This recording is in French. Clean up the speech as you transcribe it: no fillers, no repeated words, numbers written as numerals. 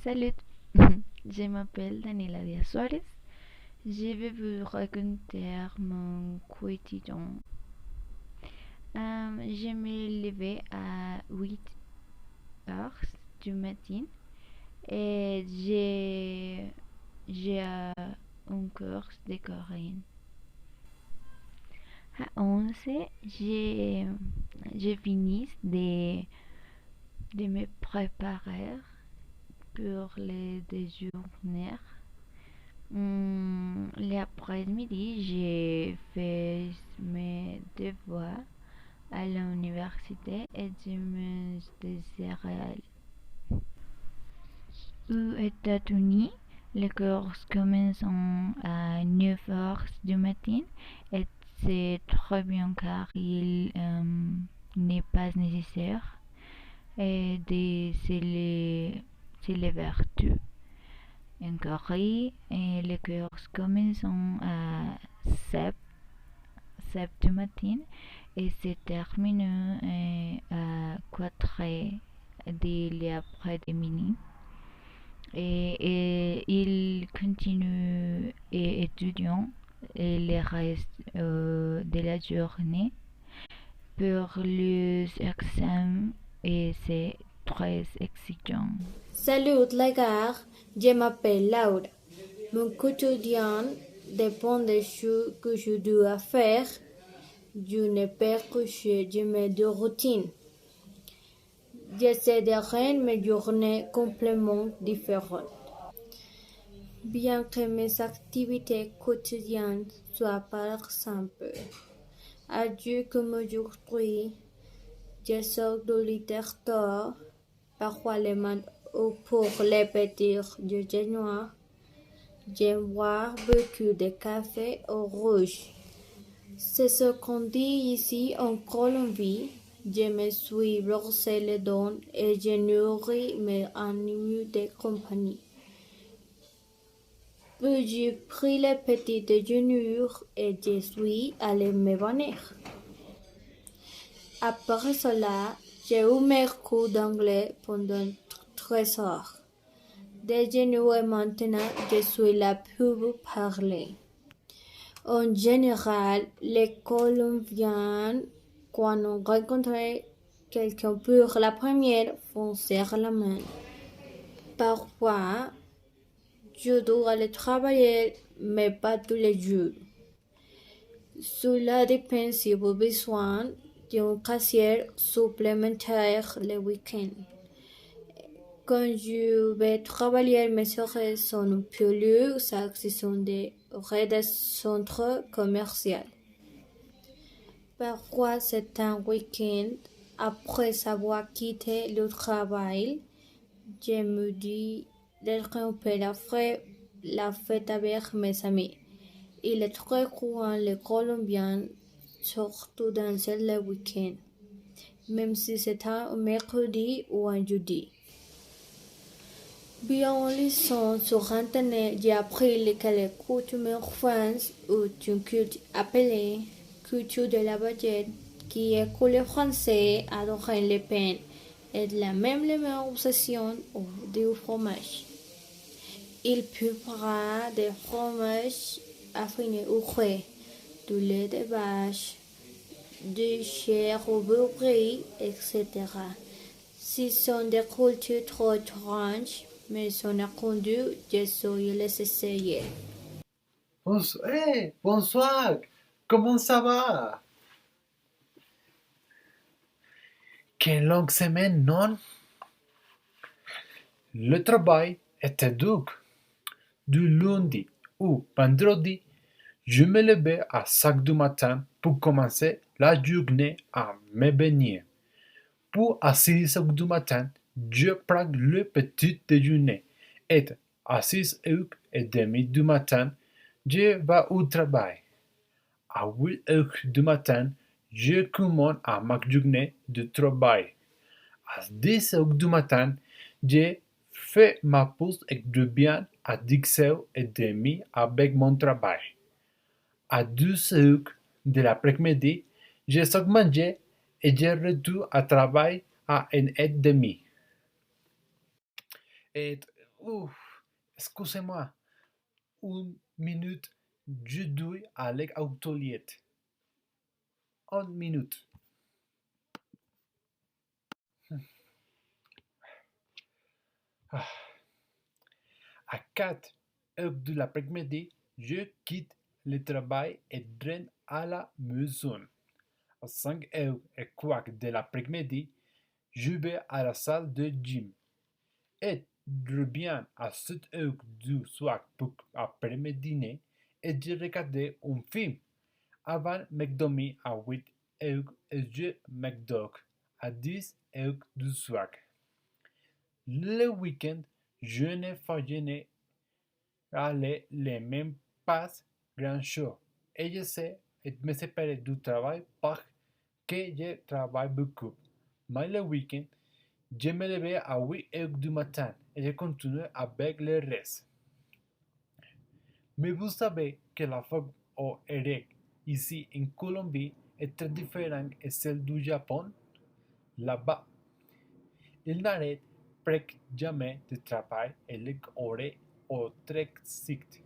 Salut, je m'appelle Daniela Díaz Suarez. Je vais vous raconter mon quotidien. Je me levais à 8 heures du matin et j'ai un cours de coréen. À 11, j'ai fini de me préparer pour le déjeuner. L'après-midi, j'ai fait mes devoirs à l'université et je me des céréales. Aux États-Unis, les cours commencent à 9 heures du matin et c'est très bien car il n'est pas nécessaire de se lever tôt. En Corée, les cours commencent à 7, 7 du matin et se terminent à 4 de l'après-midi. Et ils continuent et étudient le reste de la journée pour les examens et c'est très exigeant. Salut les gars, je m'appelle Laura. Mon quotidien dépend de ce que je dois faire. Je n'ai pas couché de mes deux routines. J'essaie de rendre mes journées complètement différentes. Bien que mes activités quotidiennes soient par simples. Adieu comme aujourd'hui, je sors de littérature, parfois les mains pour les petits déjeuners. J'aime boire beaucoup de café au rouge. C'est ce qu'on dit ici en Colombie. Je me suis brossé les dents et je nourris mes animaux de compagnie. Puis j'ai pris le petit déjeuner et je suis allé me baigner. Après cela, j'ai eu mes cours d'anglais pendant 13 heures. Déjeuner et maintenant, je suis là pour vous parler. En général, les Colombiens, quand on rencontre quelqu'un pour la première fois, serrent la main. Parfois, je dois aller travailler, mais pas tous les jours. Cela dépend si vous avez besoin d'un casier supplémentaire le week-end. Quand je vais travailler, mes horaires sont un peu lourds, ça ce sont des horaires de centre commercial. Parfois, c'est un week-end. Après avoir quitté le travail, je me dis d'être un peu après la fête avec mes amis. Il est très courant les Colombiens, surtout dans le week-end, même si c'est un mercredi ou un jeudi. Bien en lisant sur Internet, j'ai appris que les coutumes en France ou une culture appelée culture de la baguette, qui est que les Français adorent les pains et la même obsession du fromage. Ils préparent des fromages affinés au frais, du lait de vache, du chair au beurre, etc. Ce sont des cultures trop étranges, mais sont attendues, je suis les essayer. Bonsoir, comment ça va? Quelle longue semaine, non? Le travail était dur. Du lundi au vendredi, je me levais à 5 du matin pour commencer la journée à me baigner. Pour à 6 heures du matin, je prends le petit déjeuner et à 6 heures et demie du matin, je vais au travail. À 8 heures du matin, je commence à ma journée de travail. À 10 heures du matin, je fais ma pause et je viens à 10 heures et demie avec mon travail. À 12 heures de l'après-midi, je sors manger et je retourne à travail à 1h30. Et Ouf, excusez-moi, une minute, je dois aller aux toilettes. Une minute. Ah. À 4 heures de l'après-midi, je quitte le travail et rentre à la maison. À 5 heures et quart de l'après-midi, je vais à la salle de gym et reviens à 7 heures du soir pour après-dîner et je regarde un film. Avant McDormir à 8 heures et je McDog à 10 heures du soir. Le week-end, je ne fais jamais aller les mêmes pas grand-chose et j'essaie de me séparer du travail parce que je travaille beaucoup. Mais le week-end, je me lève à 8 heures du matin et je continue avec le reste. Mais vous savez que la femme au EREC ici en Colombie est très différente de celle du Japon. Là-bas, il n'arrête presque jamais de travailler et les horaires au très strict.